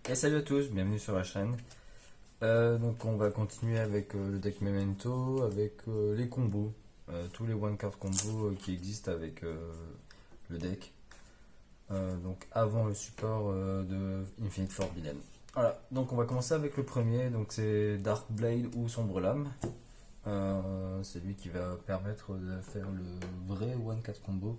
Et salut à tous, bienvenue sur la chaîne. Donc on va continuer avec le deck Memento, avec les combos, tous les one card combos qui existent avec le deck. Donc avant le support de Infinite Forbidden. Voilà, donc on va commencer avec le premier, donc c'est Dark Blade ou Sombre Lame. C'est lui qui va permettre de faire le vrai one card combo.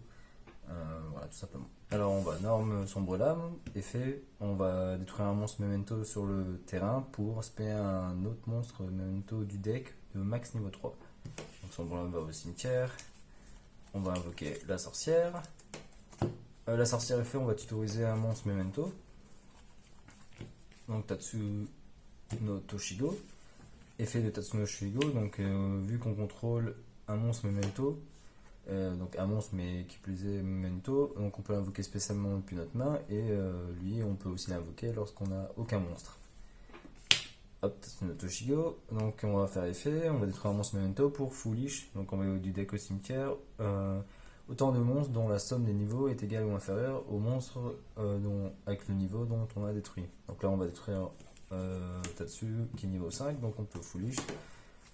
Voilà, tout simplement. Alors on va norme sombre lame, effet, on va détruire un monstre memento sur le terrain pour spammer un autre monstre memento du deck de max niveau 3. Donc sombre lame va au cimetière, on va invoquer la sorcière. La sorcière effet, on va tutoriser un monstre memento. Donc Tatsu no Toshigo. Effet de Tatsu no Toshigo, donc vu qu'on contrôle un monstre memento, donc un monstre mais qui plus est memento, donc on peut l'invoquer spécialement depuis notre main et lui on peut aussi l'invoquer lorsqu'on n'a aucun monstre. Hop, c'est notre Toshigo, donc on va faire effet, on va détruire un monstre memento pour foolish, donc on va du deck au cimetière, autant de monstres dont la somme des niveaux est égale ou inférieure au monstre avec le niveau dont on a détruit. Donc là on va détruire Tatsu qui est niveau 5, donc on peut foolish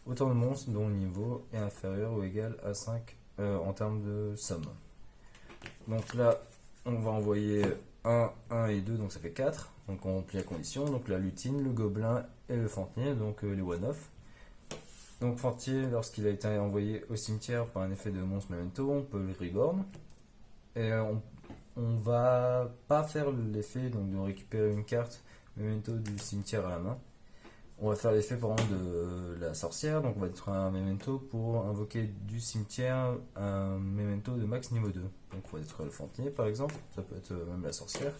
autant de monstres dont le niveau est inférieur ou égal à 5 en termes de somme. Donc là, on va envoyer 1, 1 et 2, donc ça fait 4. Donc on remplit la condition. Donc la lutine, le gobelin et le fantier, donc les one-off. Donc fantier, lorsqu'il a été envoyé au cimetière par un effet de monstre memento, on peut le reborn. Et on va pas faire l'effet donc de récupérer une carte memento du cimetière à la main. On va faire l'effet par exemple de la sorcière, donc on va détruire un memento pour invoquer du cimetière un memento de max niveau 2. Donc on va détruire le fantinier par exemple, ça peut être même la sorcière.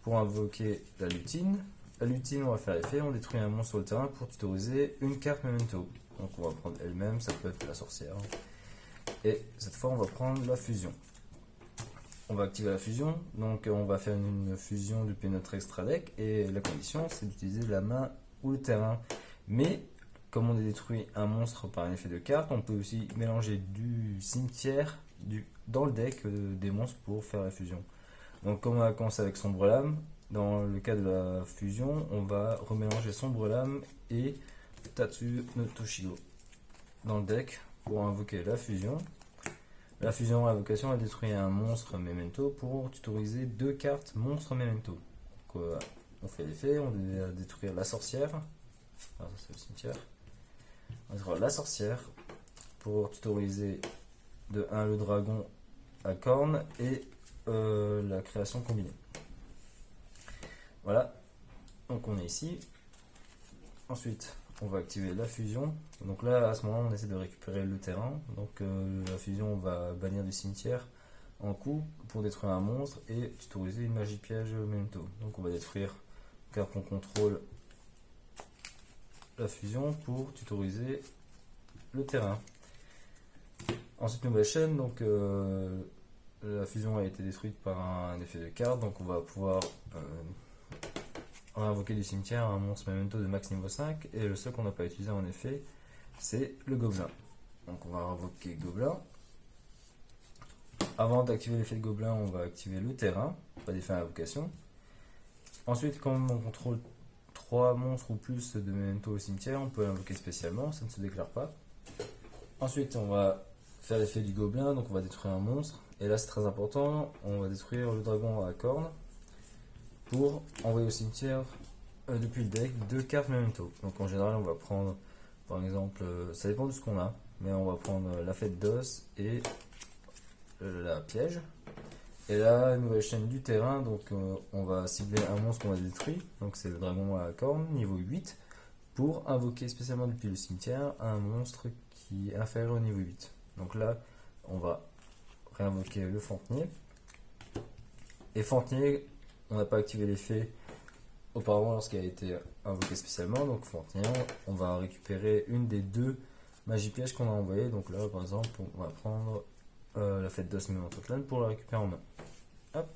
Pour invoquer la lutine, on va faire l'effet, on détruit un monstre sur le terrain pour tutoriser une carte memento. Donc on va prendre elle-même, ça peut être la sorcière. Et cette fois on va prendre la fusion. On va activer la fusion, donc on va faire une fusion depuis notre extra deck et la condition c'est d'utiliser la main ou le terrain. Mais comme on a détruit un monstre par un effet de carte, on peut aussi mélanger du cimetière dans le deck des monstres pour faire la fusion. Donc comme on a commencé avec Sombre Lame, dans le cas de la fusion, on va remélanger Sombre Lame et Tatsu no Toshigo dans le deck pour invoquer la fusion. La fusion invocation a détruit un monstre memento pour tutoriser deux cartes monstre memento. Donc, on fait l'effet, on va détruire la sorcière. Ah, ça c'est le cimetière. On va détruire la sorcière pour tutoriser de 1 le dragon à cornes et la création combinée. Voilà, donc on est ici. Ensuite, on va activer la fusion. Donc là, à ce moment-là, on essaie de récupérer le terrain. Donc la fusion, on va bannir du cimetière en coup pour détruire un monstre et tutoriser une magie piège memento. Donc on va détruire car qu'on contrôle la fusion pour tutoriser le terrain. Ensuite, nouvelle chaîne, donc la fusion a été détruite par un effet de carte, donc on va pouvoir invoquer du cimetière un monstre memento de max niveau 5, et le seul qu'on n'a pas utilisé en effet, c'est le gobelin. Donc on va invoquer gobelin. Avant d'activer l'effet de gobelin, on va activer le terrain, pas d'effet d'invocation. Ensuite, comme on contrôle 3 monstres ou plus de memento au cimetière, on peut l'invoquer spécialement, ça ne se déclare pas. Ensuite, on va faire l'effet du gobelin, donc on va détruire un monstre. Et là, c'est très important, on va détruire le dragon à cornes pour envoyer au cimetière depuis le deck 2 cartes memento. Donc en général, on va prendre, par exemple, ça dépend de ce qu'on a, mais on va prendre la fête d'os et la piège. Et là, nouvelle chaîne du terrain, donc on va cibler un monstre qu'on a détruit, donc c'est le dragon à cornes, niveau 8, pour invoquer spécialement depuis le cimetière un monstre qui est inférieur au niveau 8. Donc là, on va réinvoquer le fantinier. Et fantinier, on n'a pas activé l'effet auparavant lorsqu'il a été invoqué spécialement. Donc fantinier, on va récupérer une des deux magies pièges qu'on a envoyées. Donc là, par exemple, on va prendre la fête d'os Memento pour la récupérer en main. Hop.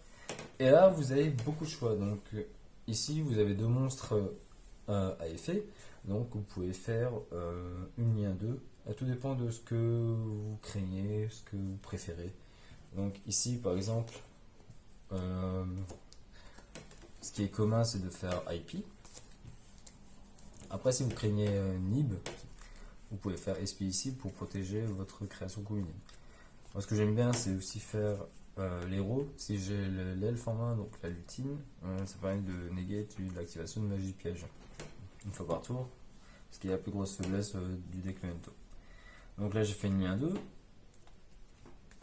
Et là, vous avez beaucoup de choix. Donc ici, vous avez deux monstres à effet. Donc vous pouvez faire une lien 2. Tout dépend de ce que vous craignez, ce que vous préférez. Donc ici, par exemple, ce qui est commun, c'est de faire IP. Après, si vous craignez Nib, vous pouvez faire SP ici pour protéger votre création combinée. Moi, ce que j'aime bien, c'est aussi faire l'héros. Si j'ai l'elfe en main, donc la lutine, ça permet de negate l'activation de magie piège une fois par tour, ce qui est la plus grosse faiblesse du deck Memento. Donc là, j'ai fait une lien 2.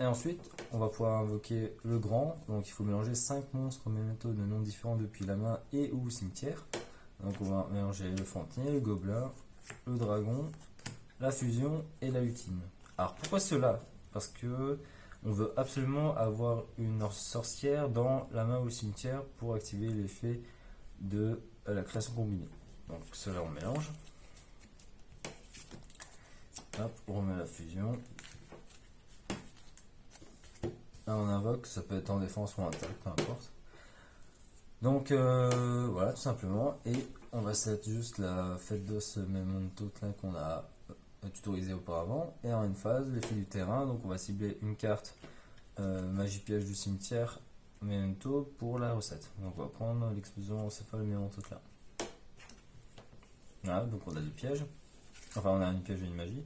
Et ensuite, on va pouvoir invoquer le grand. Donc il faut mélanger 5 monstres Memento de noms différents depuis la main et ou cimetière. Donc on va mélanger le fantinier, le gobelin, le dragon, la fusion et la lutine. Alors pourquoi cela? Parce que on veut absolument avoir une sorcière dans la main ou le cimetière pour activer l'effet de la création combinée. Donc cela on mélange. Hop, on remet la fusion. Là on invoque, ça peut être en défense ou en attaque, peu importe. Donc voilà, tout simplement. Et on va set juste la fête d'os Memento qu'on a tutorisé auparavant. Et en une phase, l'effet du terrain. Donc on va cibler une carte magie piège du cimetière Memento pour la recette. Donc on va prendre l'explosion encéphale Memento là. Voilà, donc on a 2 pièges. Enfin, on a une piège et une magie.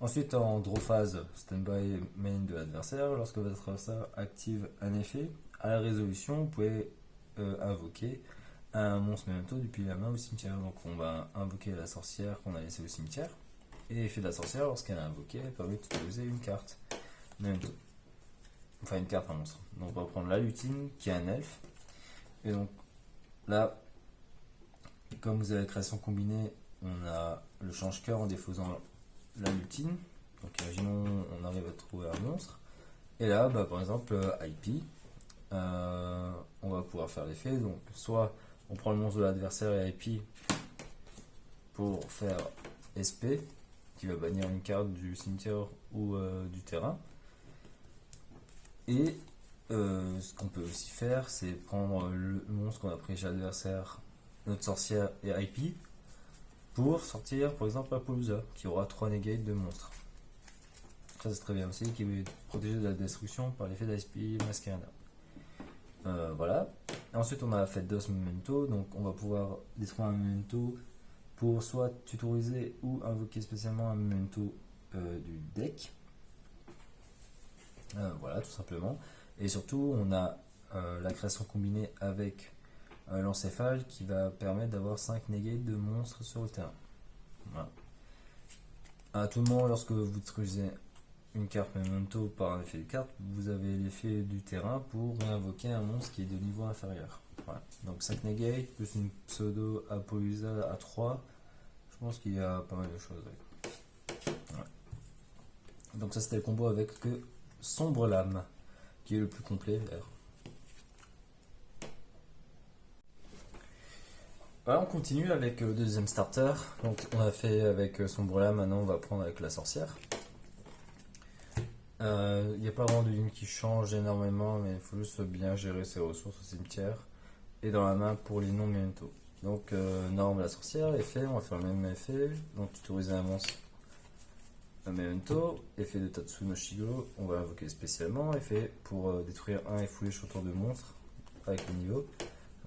Ensuite, en draw phase, standby main de l'adversaire. Lorsque votre adversaire active un effet, à la résolution, vous pouvez invoquer un monstre Memento depuis la main au cimetière. Donc, on va invoquer la sorcière qu'on a laissée au cimetière. Et l'effet de la sorcière, lorsqu'elle est invoquée, elle permet d'utiliser une carte Memento. Enfin, une carte, un monstre. Donc, on va prendre la lutine, qui est un elfe. Et donc, là, comme vous avez la création combinée, on a le change-cœur en défausant la lutine. Donc imaginons on arrive à trouver un monstre. Et là, bah, par exemple, IP, on va pouvoir faire l'effet. Donc soit on prend le monstre de l'adversaire et IP pour faire SP, qui va bannir une carte du cimetière ou du terrain. Et ce qu'on peut aussi faire, c'est prendre le monstre qu'on a pris chez l'adversaire, notre sorcière et IP, pour sortir par exemple Apollousa, qui aura 3 negates de monstres. Ça c'est très bien aussi, qui est protégé de la destruction par l'effet d'ISP Masquerada. Voilà. Et ensuite on a la fête d'os Memento, donc on va pouvoir détruire un Memento pour soit tutoriser ou invoquer spécialement un Memento du deck. Voilà, tout simplement. Et surtout on a la création combinée avec l'encéphale qui va permettre d'avoir 5 negates de monstres sur le terrain. Voilà. À tout moment, lorsque vous détruisez une carte Memento par un effet de carte, vous avez l'effet du terrain pour réinvoquer un monstre qui est de niveau inférieur. Voilà. Donc 5 negates plus une pseudo Apollousa à 3. Je pense qu'il y a pas mal de choses. Voilà. Donc ça c'était le combo avec que Sombre Lame, qui est le plus complet d'ailleurs. Voilà, on continue avec le deuxième starter. Donc on a fait avec Sombre Lame, maintenant on va prendre avec la sorcière. Il n'y a pas vraiment de ligne qui change énormément, mais il faut juste bien gérer ses ressources au cimetière et dans la main pour les non Memento. Donc norme la sorcière, effet, on va faire le même effet. Donc tutoriser un monstre, un Memento, effet de Tatsu no Shigo, on va invoquer spécialement, effet pour détruire un et foolish autour de monstres avec le niveau.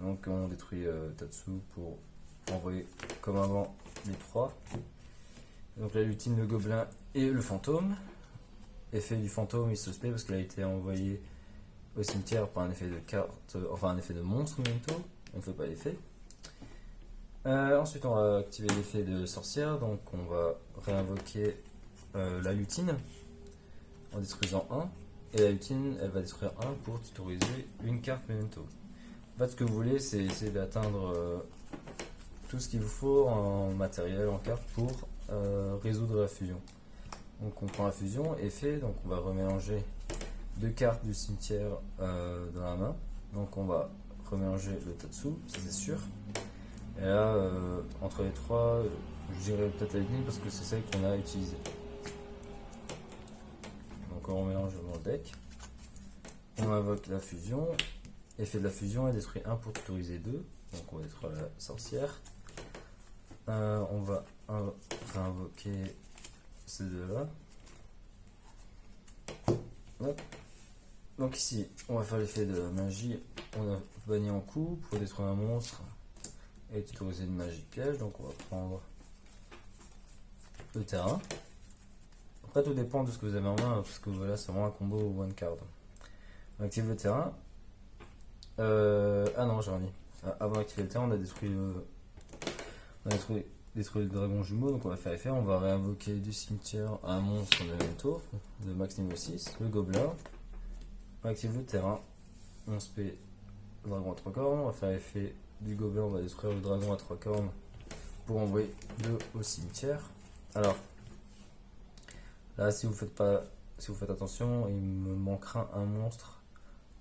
Donc on détruit Tatsu pour envoyer comme avant les 3. Donc la lutine, le gobelin et le fantôme. Effet du fantôme, il se spé parce qu'il a été envoyé au cimetière par un effet de carte, enfin un effet de monstre Memento. On ne fait pas l'effet. Ensuite on va activer l'effet de sorcière, donc on va réinvoquer la lutine en détruisant 1. Et la lutine elle va détruire 1 pour tutoriser une carte Memento. En fait, ce que vous voulez, c'est essayer d'atteindre tout ce qu'il vous faut en matériel, en carte, pour résoudre la fusion. Donc on prend la fusion, effet, donc on va remélanger 2 cartes du cimetière dans la main. Donc on va remélanger le Tatsu, ça c'est sûr. Et là, entre les 3, je dirais peut-être la ligne parce que c'est celle qu'on a utilisée. Donc on remélange dans le deck. On invoque la fusion. Effet de la fusion, elle détruit 1 pour tutoriser 2. Donc on va détruire la sorcière. On va réinvoquer ces deux-là. Donc ici, on va faire l'effet de la magie on a banni en coup pour détruire un monstre et tutoriser une magie de piège. Donc on va prendre le terrain. Après tout dépend de ce que vous avez en main, parce que voilà c'est vraiment un combo one card. On active le terrain. Ah non, j'ai rien dit. Avant d'activer le terrain, on a détruit le dragon jumeau, donc on va faire effet, on va réinvoquer du cimetière un monstre de même tour, de max niveau 6, le gobelin. On active le terrain, on se paie le dragon à 3 cornes, on va faire effet du gobelin, on va détruire le dragon à 3 cornes pour envoyer 2 au cimetière. Alors, là si vous faites attention, il me manquera un monstre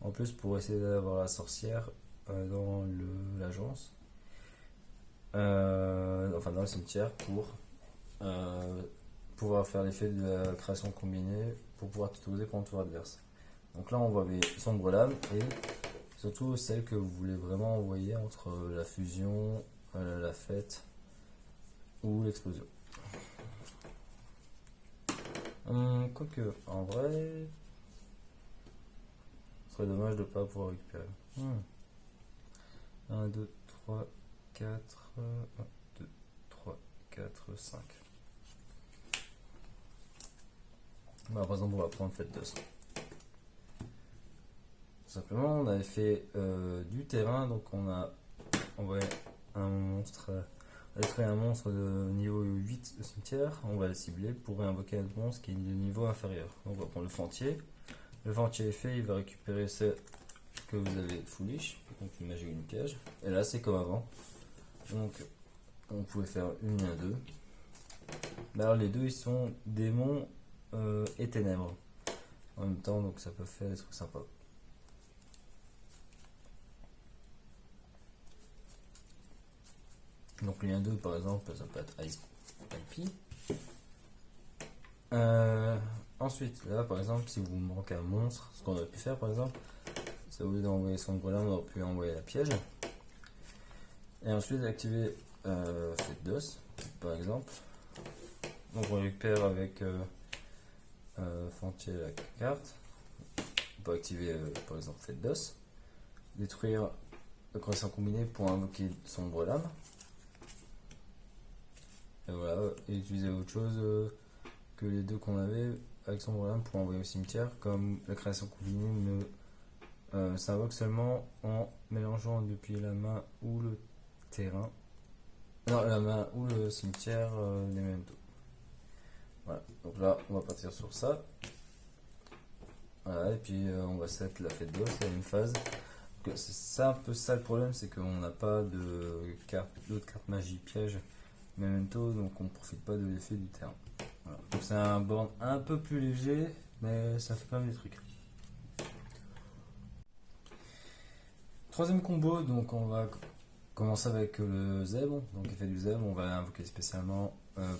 en plus pour essayer d'avoir la sorcière dans l'agence. Enfin dans le cimetière pour pouvoir faire l'effet de la création combinée pour pouvoir tutoriser pour un tour adverse. Donc là on voit les sombres lames et surtout celle que vous voulez vraiment envoyer entre la fusion, la fête ou l'explosion. Quoique en vrai ce serait dommage de ne pas pouvoir récupérer. 1, 2, 3, 4, 1, 2, 3, 4, 5. Bah, par exemple, on va prendre Fête d'os. Tout simplement, on avait fait du terrain, donc on a envoyé un monstre, détruit un monstre de niveau 8 au cimetière. On va le cibler pour réinvoquer un monstre qui est de niveau inférieur. Donc on va prendre le fantier. Le fantier est fait, il va récupérer ce que vous avez foolish, donc une magie ou une piège. Et là, c'est comme avant. Donc on pouvait faire une et un 2. Alors les deux ils sont démons et ténèbres en même temps, donc ça peut faire des trucs sympas. Donc lien 2 par exemple, ça peut être Ice IP. Ensuite, là par exemple, si vous manquez un monstre, ce qu'on aurait pu faire par exemple, c'est au lieu d'envoyer son golem, on aurait pu envoyer la piège. Et ensuite activer Fête d'os, par exemple. Donc on récupère avec Fantier la carte. On peut activer par exemple Fête d'os. Détruire la correction combinée pour invoquer sombre lame. Et voilà, et utiliser autre chose que les deux qu'on avait avec sombre lame pour envoyer au cimetière, comme la création combinée ne s'invoque seulement en mélangeant depuis la main ou le terrain. Non, la main ou le cimetière des mêmes taux. Voilà, donc là on va partir sur ça. Voilà, et puis on va set la fête d'os, il y a une phase. C'est un peu ça le problème, c'est qu'on n'a pas d'autres cartes magie piège memento, donc on ne profite pas de l'effet du terrain. Voilà. Donc c'est un board un peu plus léger, mais ça fait quand même des trucs. Troisième combo, donc on va commencer avec le zèbre. Donc effet du zèbre, on va l'invoquer spécialement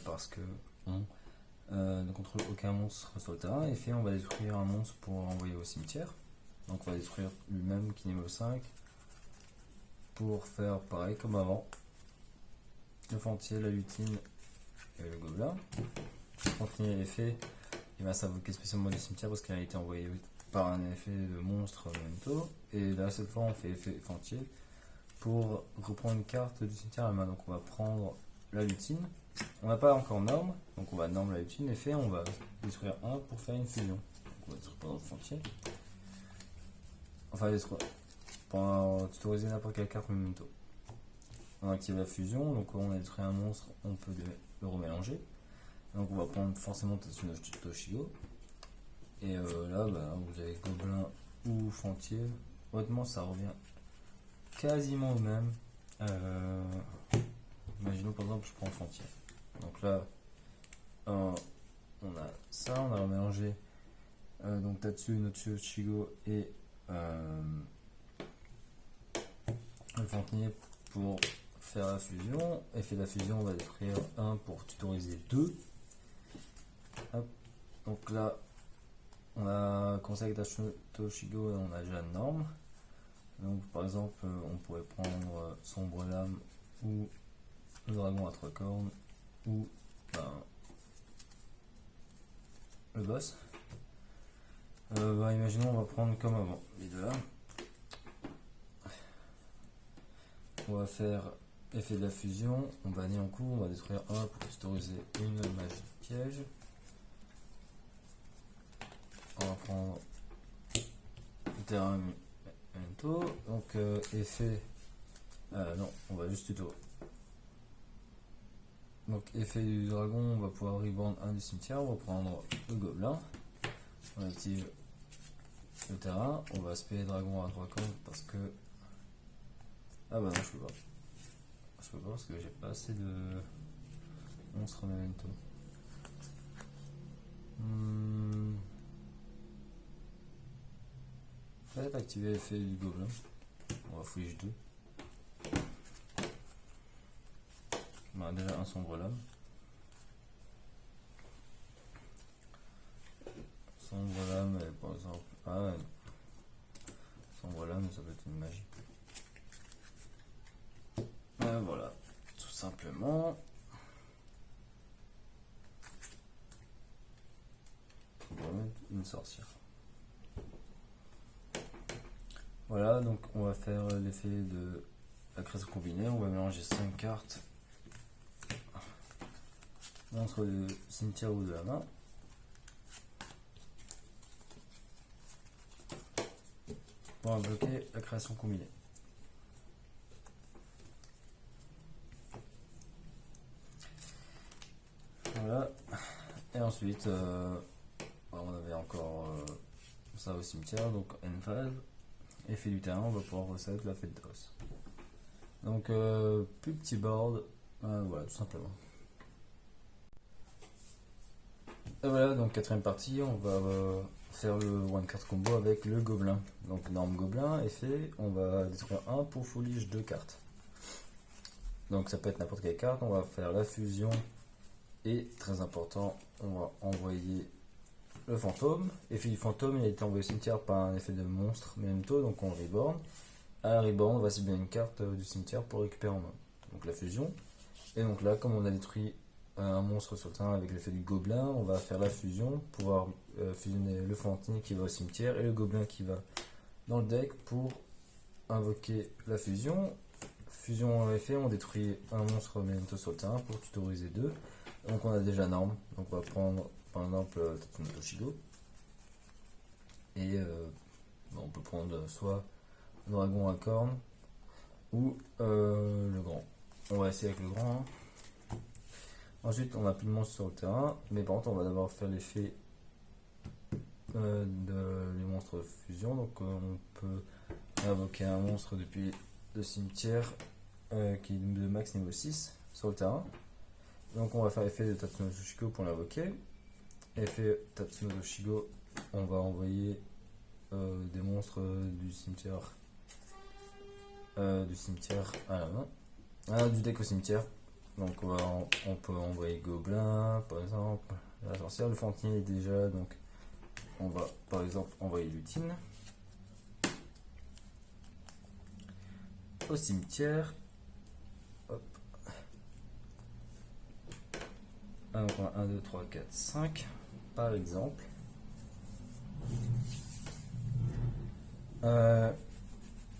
parce que on ne contrôle aucun monstre sur le terrain. Effet, on va détruire un monstre pour envoyer au cimetière. Donc on va détruire lui-même qui est niveau 5 pour faire pareil comme avant. Le fantier, la lutine et le gobelin. Continuer l'effet, il va s'invoquer spécialement du cimetière parce qu'il a été envoyé par un effet de monstre memento. Et là cette fois on fait effet fantier pour reprendre une carte du cimetière à la main. Donc on va prendre la lutine. On n'a pas encore norme, donc on va norme la lutine. Effet, on va détruire un pour faire une fusion. Donc on va détruire pendant le fantier. Enfin détruire pour tutoriser n'importe quelle carte memento. On active la fusion, donc on a détruit un monstre, on peut le remélanger. Donc on va prendre forcément Tatsuno Toshigo. Et là, vous avez gobelin ou fantier. Honnêtement, ça revient quasiment au même. Imaginons par exemple, je prends fantier. Donc là, on a ça, on a remélangé donc Tatsuno Toshigo et le fantier pour faire la fusion. Effet de la fusion, on va détruire 1 pour tutoriser 2. Hop. Donc là, on a conseil Tatsuno Toshigo et on a déjà une norme. Donc par exemple, on pourrait prendre sombre lame ou le dragon à 3 cornes ou le boss. Imaginons on va prendre comme avant les deux là. on va faire effet de la fusion, on bannit en coup, on va détruire un pour tutoriser une magie piège. On va prendre le terrain memento, donc effet, non, on va juste tuto. Donc effet du dragon, on va pouvoir reborn un du cimetière, on va prendre le gobelin, on active le terrain, on va spé dragon à 3 cordes parce que... Ah bah non, je peux pas. Je peux pas parce que j'ai pas assez de monstres memento. Peut-être activer l'effet du gobelin. On va fouiller 2. On a déjà un sombre lame. Sombre lame, par exemple. Ah ouais. Sombre lame, ça peut être une magie. Et voilà, tout simplement. On va mettre une sorcière. Voilà, donc on va faire l'effet de la création combinée. On va mélanger 5 cartes. Monstre de cimetière ou de la main. Pour bloquer la création combinée. Voilà. Et ensuite, on avait encore ça au cimetière, donc N5. Effet du terrain, on va pouvoir reset la fête d'os. Donc, plus petit board, voilà, tout simplement. Et voilà, donc quatrième partie, on va faire le one card combo avec le gobelin. Donc norme gobelin, effet, on va détruire 1 pour foulige 2 cartes. Donc ça peut être n'importe quelle carte, on va faire la fusion et très important, on va envoyer le fantôme. Effet du fantôme, il a été envoyé au cimetière par un effet de monstre memento, donc on reborn. À la reborn, on va cibler une carte du cimetière pour récupérer en main. Donc la fusion. Et donc là, comme on a détruit un monstre sur le terrain avec l'effet du gobelin, on va faire la fusion, pouvoir fusionner le fantôme qui va au cimetière et le gobelin qui va dans le deck pour invoquer la fusion. Fusion en effet, on détruit un monstre memento sur le terrain pour tutoriser 2. Donc on a déjà norme, donc on va prendre par exemple Tatsunoto Shigo. Et on peut prendre soit le dragon à cornes ou le grand. On va essayer avec le grand. Ensuite, on n'a plus de monstres sur le terrain, mais par contre, on va d'abord faire l'effet du monstre fusion. Donc, on peut invoquer un monstre depuis le cimetière qui est de max niveau 6 sur le terrain. Donc, on va faire l'effet de Tatsunoto Shigo pour l'invoquer. Effet Tatsunoto Shigo, on va envoyer des monstres du cimetière à la main, du deck au cimetière. Donc on peut envoyer gobelin par exemple, la sorcière, le fantôme est déjà, donc on va par exemple envoyer lutine au cimetière. Hop. Donc on a 1, 2, 3, 4, 5 par exemple.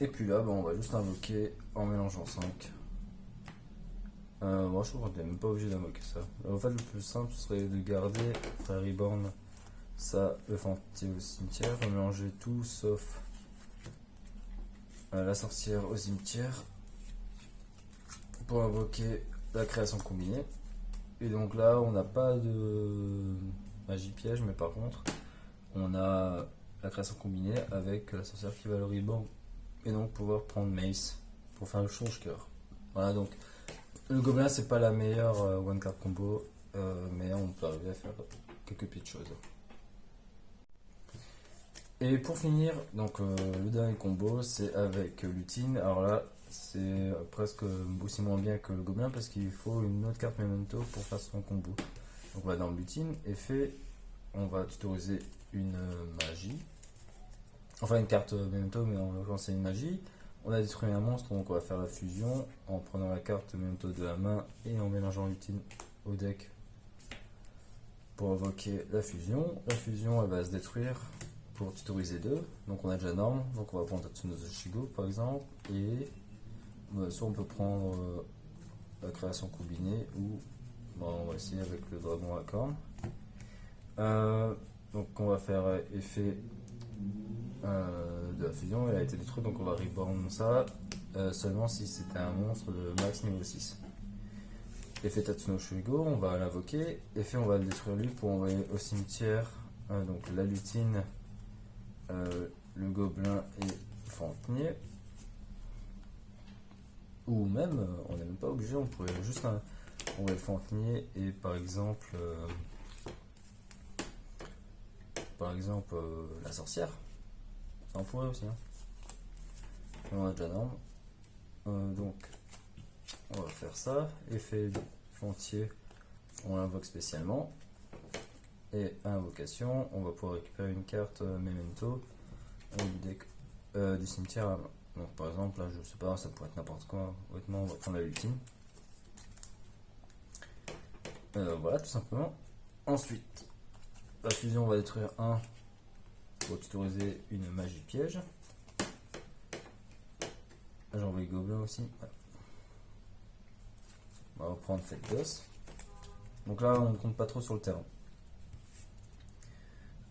Et puis là, on va juste invoquer en mélangeant 5. Moi je trouve qu'on n'est même pas obligé d'invoquer ça. En fait, le plus simple serait de garder faire reborn ça, le fantôme au cimetière, mélanger tout sauf la sorcière au cimetière pour invoquer la création combinée. Et donc là, on n'a pas de magie piège, mais par contre, on a la création combinée avec la sorcière qui va le reborn et donc pouvoir prendre Mace pour faire le change-cœur. Voilà, donc le gobelin c'est pas la meilleure one card combo, mais on peut arriver à faire quelques petites choses. Et pour finir, donc le dernier combo c'est avec lutine. Alors là c'est presque aussi moins bien que le gobelin parce qu'il faut une autre carte memento pour faire son combo. Donc on va dans lutine, effet, on va tutoriser une magie. Enfin une carte memento, mais en l'occurrence c'est une magie. On a détruit un monstre, donc on va faire la fusion en prenant la carte memento de la main et en mélangeant lutine au deck pour invoquer la fusion. La fusion elle va se détruire pour tutoriser 2. Donc on a déjà norme, donc on va prendre Tatsunoto Shigo par exemple et soit on peut prendre la création combinée ou on va essayer avec le dragon à cornes. Donc on va faire effet de la fusion, elle a été détruite, donc on va reborn ça seulement si c'était un monstre de max niveau 6. Effet Tatsuno Shuigo, on va l'invoquer. Effet, on va le détruire lui pour envoyer au cimetière donc la lutine, le gobelin et Fantinier. Ou même, on n'est même pas obligé, on pourrait juste envoyer Fantinier et par exemple, la sorcière. Ça on pourrait aussi. Hein. On a déjà norme. Donc, on va faire ça. Effet Fantier, on l'invoque spécialement. Et invocation, on va pouvoir récupérer une carte Memento du deck du cimetière à la main. Donc par exemple, là je sais pas, ça pourrait être n'importe quoi. Honnêtement, on va prendre la lutine. Voilà, tout simplement. Ensuite, la fusion, on va détruire un pour autoriser une magie piège. Là, j'ai envoyé Gobelin aussi. Ouais. On va prendre Fête d'os. Donc là, on ne compte pas trop sur le terrain.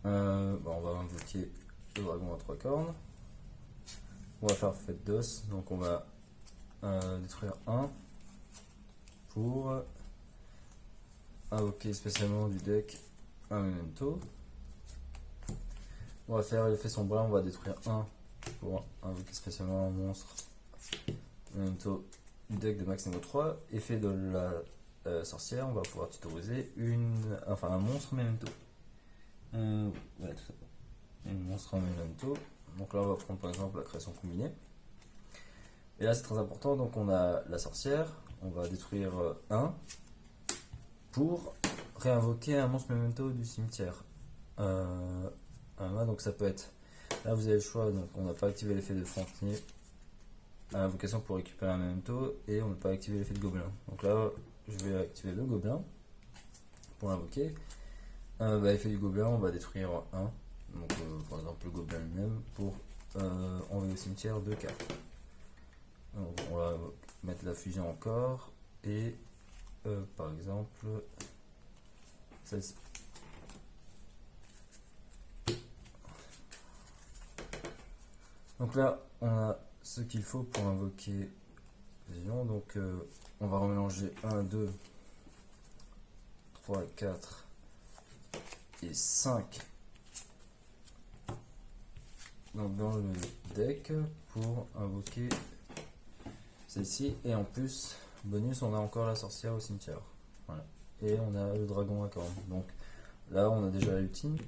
On va invoquer le dragon à 3 cornes. On va faire Fête d'os. Donc on va détruire un pour invoquer spécialement du deck un Memento. On va faire l'effet sombre, on va détruire un pour invoquer spécialement un monstre Memento du deck de max niveau 3. Effet de la sorcière, on va pouvoir tutoriser un monstre Memento. Ouais, tout ça. Un monstre Memento. Donc là, on va prendre par exemple la création combinée. Et là, c'est très important. Donc, on a la sorcière. On va détruire un pour réinvoquer un monstre Memento du cimetière. Donc, ça peut être. Là, vous avez le choix. Donc, on n'a pas activé l'effet de Fantinier à l'invocation pour récupérer un Memento. Et on n'a pas activé l'effet de Gobelin. Donc là, je vais activer le Gobelin pour l'invoquer. Effet du Gobelin, on va détruire un. Donc, par exemple, le Gobelin lui-même pour envoyer au cimetière 2 cartes. Donc, on va mettre la fusion encore et par exemple celle-ci. Donc là, on a ce qu'il faut pour invoquer fusion. Donc, on va remélanger 1, 2, 3, 4 et 5. Donc dans le deck pour invoquer celle-ci, et en plus bonus on a encore la sorcière au cimetière, voilà. Et on a le dragon à cornes. Donc là on a déjà la lutine,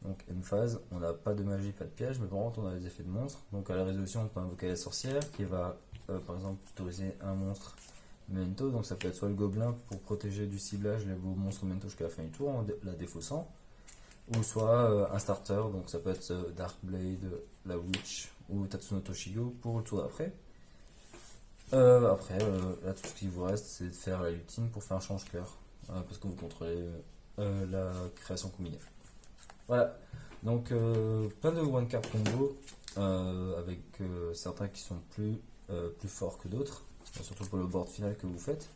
donc emphase, on n'a pas de magie, pas de piège, mais par contre on a les effets de monstre. Donc à la résolution on peut invoquer la sorcière qui va par exemple autoriser un monstre Memento, donc ça peut être soit le gobelin pour protéger du ciblage les beaux monstres Memento jusqu'à la fin du tour en la défaussant, ou soit un starter, donc ça peut être Darkblade, la Witch ou Tatsuno Toshigo pour le tour d'après. Là tout ce qui vous reste c'est de faire la lutine pour faire un change-cœur, parce que vous contrôlez la création combinée. Voilà, donc plein de one card combo avec certains qui sont plus forts que d'autres, surtout pour le board final que vous faites.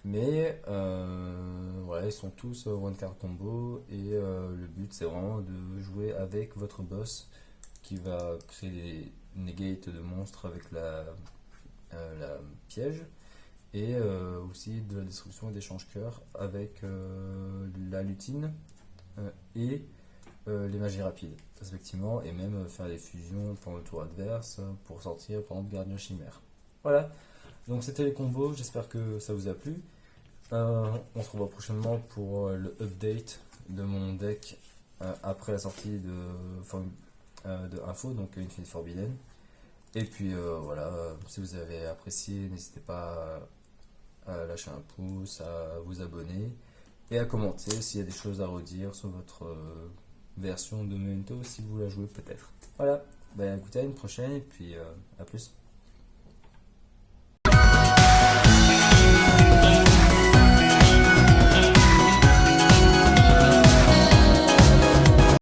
Mais voilà, ils sont tous one card combo et le but c'est vraiment de jouer avec votre boss qui va créer des negates de monstres avec la piège, et aussi de la destruction et des change-cœurs avec la lutine et les magies rapides respectivement, et même faire des fusions pendant le tour adverse pour sortir par exemple Gardien Chimère. Voilà, donc c'était les combos, j'espère que ça vous a plu. On se revoit prochainement pour le update de mon deck après la sortie de Info, donc Infinite Forbidden. Et puis voilà, si vous avez apprécié, n'hésitez pas à lâcher un pouce, à vous abonner et à commenter s'il y a des choses à redire sur votre version de Memento si vous la jouez peut-être. Voilà, écoutez, à une prochaine et puis à plus.